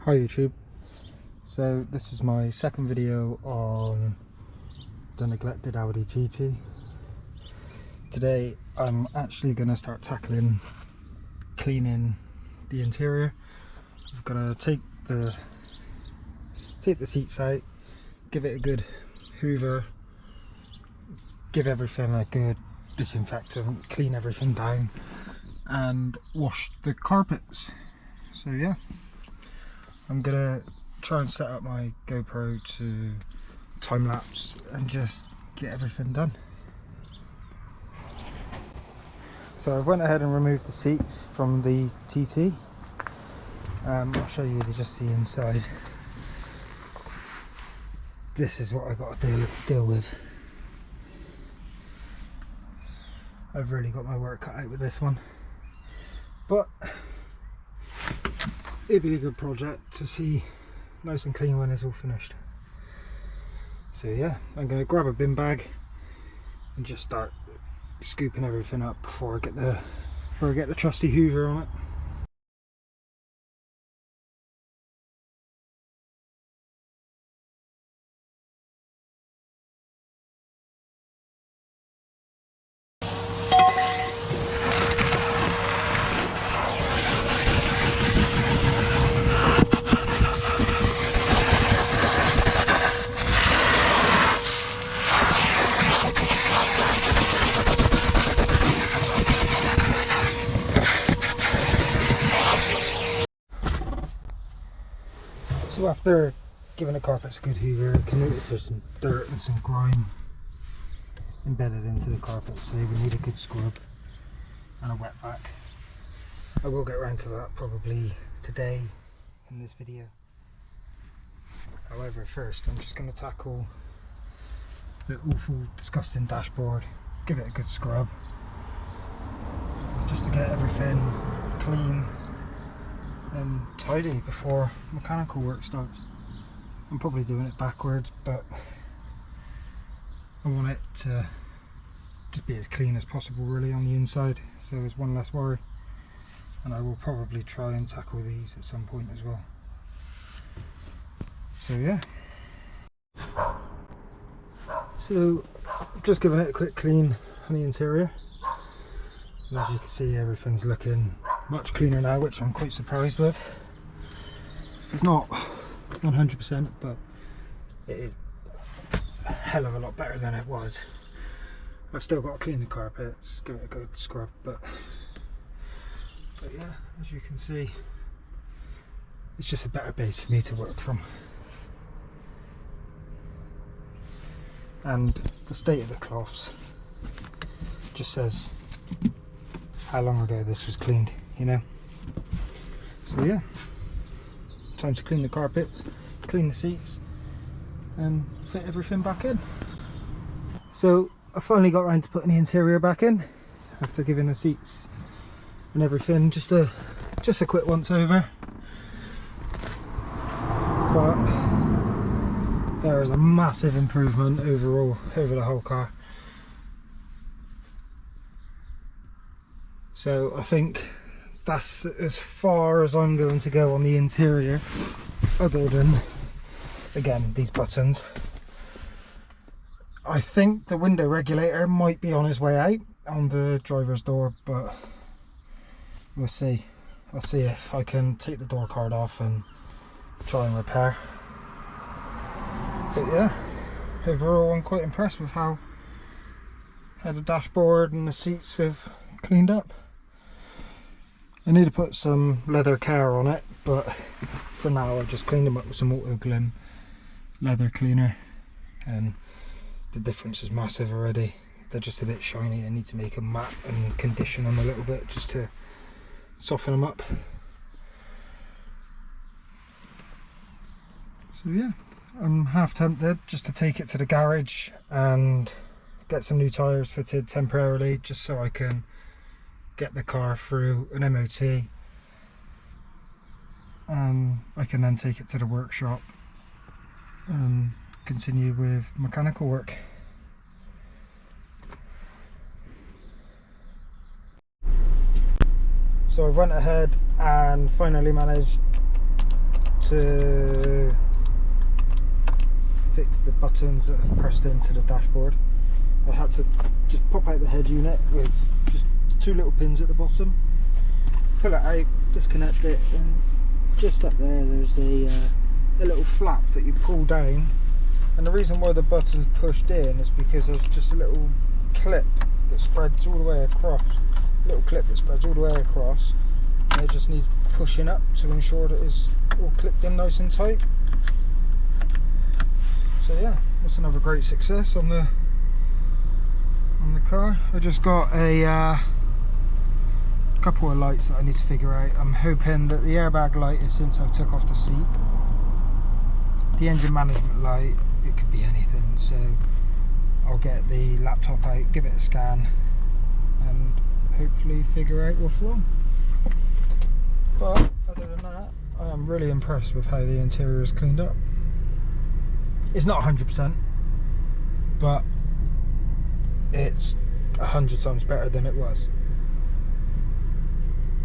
Hi YouTube. So this is my second video on the neglected Audi TT. Today I'm actually going to start tackling cleaning the interior. I've got to take the seats out, give it a good hoover, give everything a good disinfectant, clean everything down and wash the carpets. So yeah, I'm gonna try and set up my GoPro to time lapse and just get everything done. So I've went ahead and removed the seats from the TT. I'll show you just the inside. This is what I got to deal with. I've really got my work cut out with this one, but it'd be a good project to see nice and clean when it's all finished. So yeah, I'm going to grab a bin bag and just start scooping everything up before I get the trusty hoover on it. So after giving the carpets a good hoover, I can notice there's some dirt and some grime embedded into the carpet, so they would need a good scrub and a wet vac. I will get around to that probably today in this video. However, first I'm just going to tackle the awful, disgusting dashboard, give it a good scrub, just to get everything clean and tidy before mechanical work starts. I'm probably doing it backwards, but I want it to just be as clean as possible really on the inside, so there's one less worry. And I will probably try and tackle these at some point as well. So yeah, so I've just given it a quick clean on the interior, and as you can see everything's looking much cleaner now, which I'm quite surprised with. It's not 100%, but it is a hell of a lot better than it was. I've still got to clean the carpets, give it a good scrub, but yeah, as you can see, it's just a better base for me to work from. And the state of the cloths just says how long ago this was cleaned, you know. So yeah, time to clean the carpets, clean the seats and fit everything back in. So I finally got around to putting the interior back in after giving the seats and everything just a quick once over, but there is a massive improvement overall over the whole car. So I think that's as far as I'm going to go on the interior, other than, again, these buttons. I think the window regulator might be on his way out on the driver's door, but we'll see. I'll see if I can take the door card off and try and repair. But yeah, overall I'm quite impressed with how the dashboard and the seats have cleaned up. I need to put some leather care on it, but for now I've just cleaned them up with some auto glym leather cleaner, and the difference is massive already. They're just a bit shiny. I need to make them matte and condition them a little bit just to soften them up. So yeah, I'm half tempted just to take it to the garage and get some new tyres fitted temporarily, just so I can get the car through an MOT, and I can then take it to the workshop and continue with mechanical work. So I went ahead and finally managed to fix the buttons that have pressed into the dashboard. I had to just pop out the head unit with just 2 little pins at the bottom, pull it out, disconnect it, and just up there's a little flap that you pull down. And the reason why the button's pushed in is because there's just a little clip that spreads all the way across. And it just needs pushing up to ensure that it's all clipped in nice and tight. So yeah, that's another great success on the car. I just got a couple of lights that I need to figure out. I'm hoping that the airbag light is since I've took off the seat. The engine management light, it could be anything, so I'll get the laptop out, give it a scan, and hopefully figure out what's wrong. But other than that, I am really impressed with how the interior is cleaned up. It's not 100%, but it's 100 times better than it was.